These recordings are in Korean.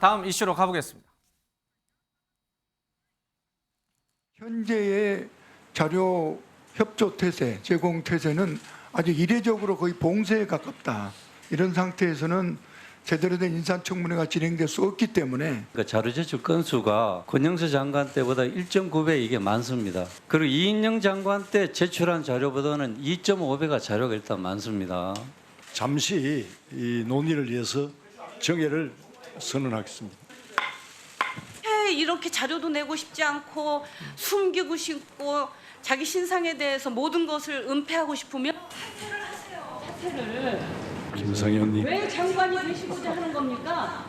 다음 이슈로 가보겠습니다. 현재의 자료 협조 태세, 제공 태세는 아주 이례적으로 거의 봉쇄에 가깝다. 이런 상태에서는 제대로 된 인사청문회가 진행될 수 없기 때문에 그러니까 자료 제출 건수가 권영수 장관 때보다 1.9배 이게 많습니다. 그리고 이인영 장관 때 제출한 자료보다는 2.5배가 자료가 일단 많습니다. 잠시 이 논의를 위해서 정회를 선언하겠습니다. 이렇게 자료도 내고 싶지 않고 숨기고 싶고 자기 신상에 대해서 모든 것을 은폐하고 싶으면 사퇴를 하세요. 사퇴를. 김상희 의원님. 왜 장관이 되시고자 하는 겁니까?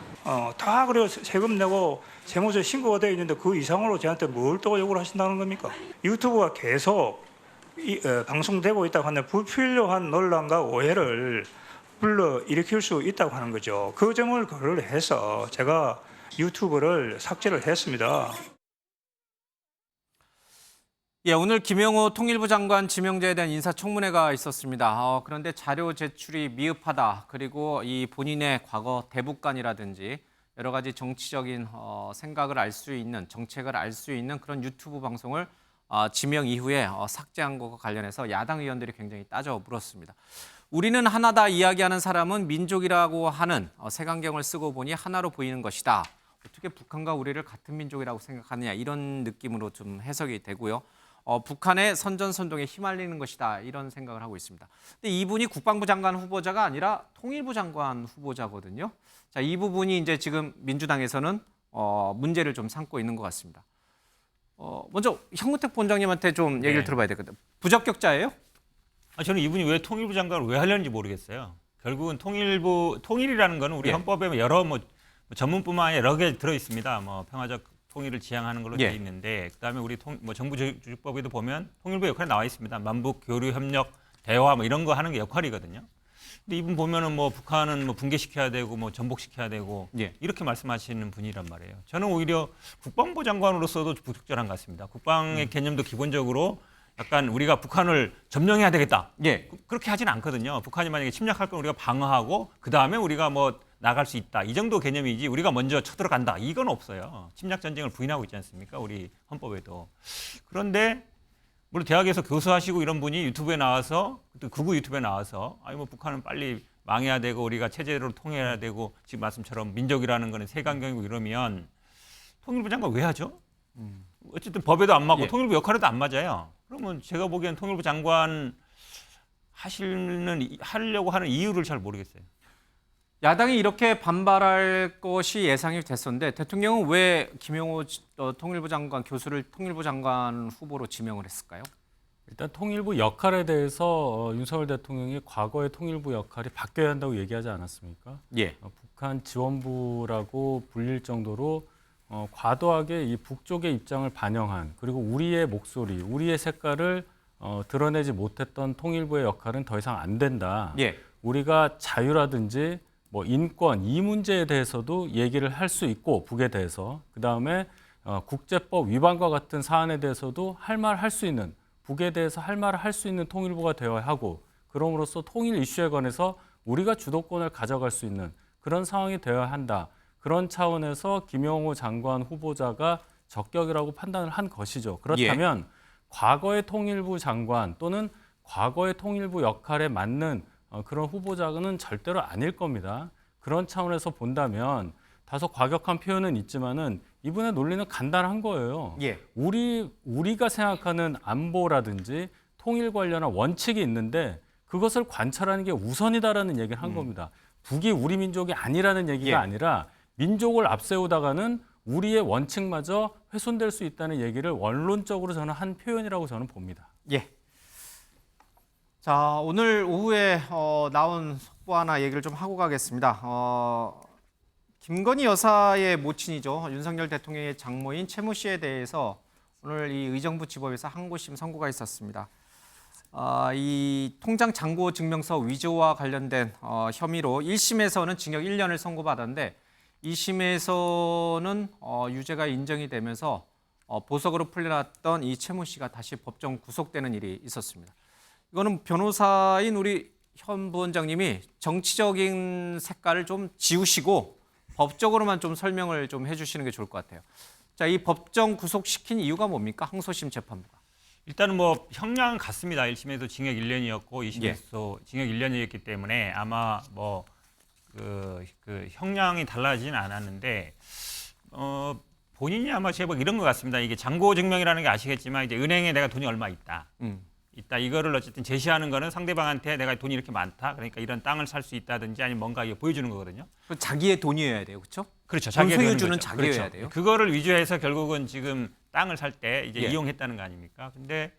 다 그래요. 세금 내고 세무서에 신고가 되어 있는데 그 이상으로 저한테 뭘 또 요구를 하신다는 겁니까? 유튜브가 계속 방송되고 있다고 하는데 불필요한 논란과 오해를 불러일으킬 수 있다고 하는 거죠. 그 점을 고려를 해서 제가 유튜브를 삭제를 했습니다. 예, 오늘 김영호 통일부 장관 지명자에 대한 인사청문회가 있었습니다. 그런데 자료 제출이 미흡하다. 그리고 이 본인의 과거 대북관이라든지 여러 가지 정치적인 생각을 알 수 있는, 정책을 알 수 있는 그런 유튜브 방송을 지명 이후에 삭제한 것과 관련해서 야당 의원들이 굉장히 따져 물었습니다. 우리는 하나다 이야기하는 사람은 민족이라고 하는 색안경을 쓰고 보니 하나로 보이는 것이다. 어떻게 북한과 우리를 같은 민족이라고 생각하느냐 이런 느낌으로 좀 해석이 되고요. 북한의 선전선동에 휘말리는 것이다 이런 생각을 하고 있습니다. 근데 이분이 국방부 장관 후보자가 아니라 통일부 장관 후보자거든요. 자, 이 부분이 이제 지금 민주당에서는 문제를 좀 삼고 있는 것 같습니다. 먼저 현근택 본장님한테 좀 얘기를 들어봐야 되거든요. 부적격자예요? 저는 이분이 왜 통일부 장관을 왜 하려는지 모르겠어요. 결국은 통일이라는 거는 우리 헌법에 여러 전문뿐만 아니라 여러 개 들어 있습니다. 평화적 통일을 지향하는 걸로 되어 있는데, 그다음에 우리 정부조직법에도 보면 통일부 역할이 나와 있습니다. 만북 교류 협력 대화 이런 거 하는 게 역할이거든요. 근데 이분 보면은 북한은 붕괴시켜야 되고 전복시켜야 되고 이렇게 말씀하시는 분이란 말이에요. 저는 오히려 국방부 장관으로서도 부적절한 것 같습니다. 국방의 개념도 기본적으로 약간 우리가 북한을 점령해야 되겠다. 그렇게 하진 않거든요. 북한이 만약에 침략할 건 우리가 방어하고 그다음에 우리가 나갈 수 있다. 이 정도 개념이지 우리가 먼저 쳐들어간다. 이건 없어요. 침략 전쟁을 부인하고 있지 않습니까? 우리 헌법에도. 그런데 물론 대학에서 교수하시고 이런 분이 유튜브에 나와서 극우 유튜브에 나와서 북한은 빨리 망해야 되고 우리가 체제로 통일해야 되고 지금 말씀처럼 민족이라는 거는 색안경이고 이러면 통일부 장관 왜 하죠? 어쨌든 법에도 안 맞고 통일부 역할에도 안 맞아요. 그러면 제가 보기엔 통일부 장관 하려고 하는 이유를 잘 모르겠어요. 야당이 이렇게 반발할 것이 예상이 됐었는데 대통령은 왜 김영호 통일부 장관 교수를 통일부 장관 후보로 지명을 했을까요? 일단 통일부 역할에 대해서 윤석열 대통령이 과거의 통일부 역할이 바뀌어야 한다고 얘기하지 않았습니까? 북한 지원부라고 불릴 정도로 과도하게 이 북쪽의 입장을 반영한, 그리고 우리의 목소리, 우리의 색깔을 드러내지 못했던 통일부의 역할은 더 이상 안 된다. 우리가 자유라든지 인권, 이 문제에 대해서도 얘기를 할 수 있고, 북에 대해서. 그다음에 국제법 위반과 같은 사안에 대해서도 할 말 할 수 있는, 북에 대해서 할 말을 할 수 있는 통일부가 되어야 하고, 그럼으로써 통일 이슈에 관해서 우리가 주도권을 가져갈 수 있는 그런 상황이 되어야 한다. 그런 차원에서 김영호 장관 후보자가 적격이라고 판단을 한 것이죠. 그렇다면 과거의 통일부 장관 또는 과거의 통일부 역할에 맞는 그런 후보자는 절대로 아닐 겁니다. 그런 차원에서 본다면 다소 과격한 표현은 있지만은 이분의 논리는 간단한 거예요. 우리가 생각하는 안보라든지 통일 관련한 원칙이 있는데 그것을 관철하는 게 우선이다라는 얘기를 한 겁니다. 북이 우리 민족이 아니라는 얘기가 아니라 민족을 앞세우다가는 우리의 원칙마저 훼손될 수 있다는 얘기를 원론적으로 저는 한 표현이라고 저는 봅니다. 자, 오늘 오후에 나온 속보 하나 얘기를 좀 하고 가겠습니다. 김건희 여사의 모친이죠. 윤석열 대통령의 장모인 최모 씨에 대해서 오늘 이 의정부 지법에서 항고심 선고가 있었습니다. 이 통장 잔고 증명서 위조와 관련된 혐의로 1심에서는 징역 1년을 선고받았는데 2심에서는 유죄가 인정이 되면서 보석으로 풀려났던 이 최모 씨가 다시 법정 구속되는 일이 있었습니다. 이거는 변호사인 우리 현 부원장님이 정치적인 색깔을 좀 지우시고 법적으로만 좀 설명을 좀 해주시는 게 좋을 것 같아요. 자, 이 법정 구속시킨 이유가 뭡니까? 항소심 재판부가. 일단은 뭐 형량 같습니다. 1심에서 징역 1년이었고 2심에서 예. 징역 1년이었기 때문에 아마 뭐 그 형량이 달라지진 않았는데 본인이 아마 제법 이런 것 같습니다. 이게 잔고 증명이라는 게 아시겠지만 이제 은행에 내가 돈이 얼마 있다. 이거를 어쨌든 제시하는 거는 상대방한테 내가 돈이 이렇게 많다. 그러니까 이런 땅을 살 수 있다든지 아니면 뭔가 이게 보여주는 거거든요. 자기의 돈이어야 돼요, 그렇죠? 그렇죠. 자기의 돈을 주는 거죠. 자기여야 그렇죠. 돼요. 그거를 위조해서 결국은 지금 땅을 살 때 이제 예. 이용했다는 거 아닙니까? 근데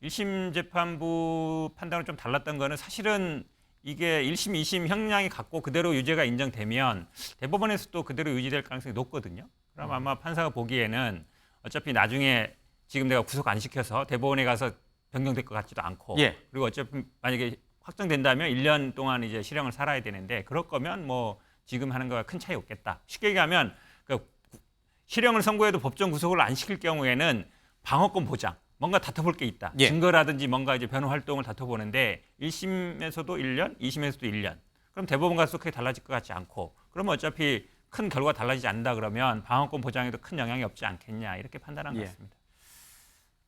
1심 재판부 판단은 좀 달랐던 거는 사실은 이게 1심, 2심 형량이 같고 그대로 유죄가 인정되면 대법원에서도 그대로 유지될 가능성이 높거든요. 그럼 아마 판사가 보기에는 어차피 나중에 지금 내가 구속 안 시켜서 대법원에 가서 변경될 것 같지도 않고 예. 그리고 어차피 만약에 확정된다면 1년 동안 이제 실형을 살아야 되는데 그럴 거면 뭐 지금 하는 거와 큰 차이 없겠다. 쉽게 얘기하면 그 실형을 선고해도 법정 구속을 안 시킬 경우에는 방어권 보장, 뭔가 다퉈볼 게 있다. 예. 증거라든지 뭔가 이제 변호 활동을 다퉈보는데 1심에서도 1년, 2심에서도 1년. 그럼 대법원 가서 크게 달라질 것 같지 않고 그러면 어차피 큰 결과 달라지지 않는다 그러면 방어권 보장에도 큰 영향이 없지 않겠냐 이렇게 판단한 것 예. 같습니다.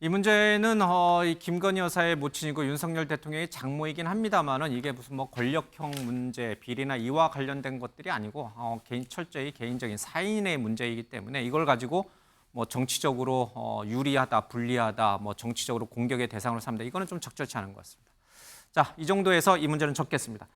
이 문제는 이 김건희 여사의 모친이고 윤석열 대통령의 장모이긴 합니다만은 이게 무슨 뭐 권력형 문제, 비리나 이와 관련된 것들이 아니고 철저히 개인적인 사인의 문제이기 때문에 이걸 가지고 뭐 정치적으로 유리하다, 불리하다, 뭐 정치적으로 공격의 대상으로 삼다 이거는 좀 적절치 않은 것 같습니다. 자, 이 정도에서 이 문제는 접겠습니다.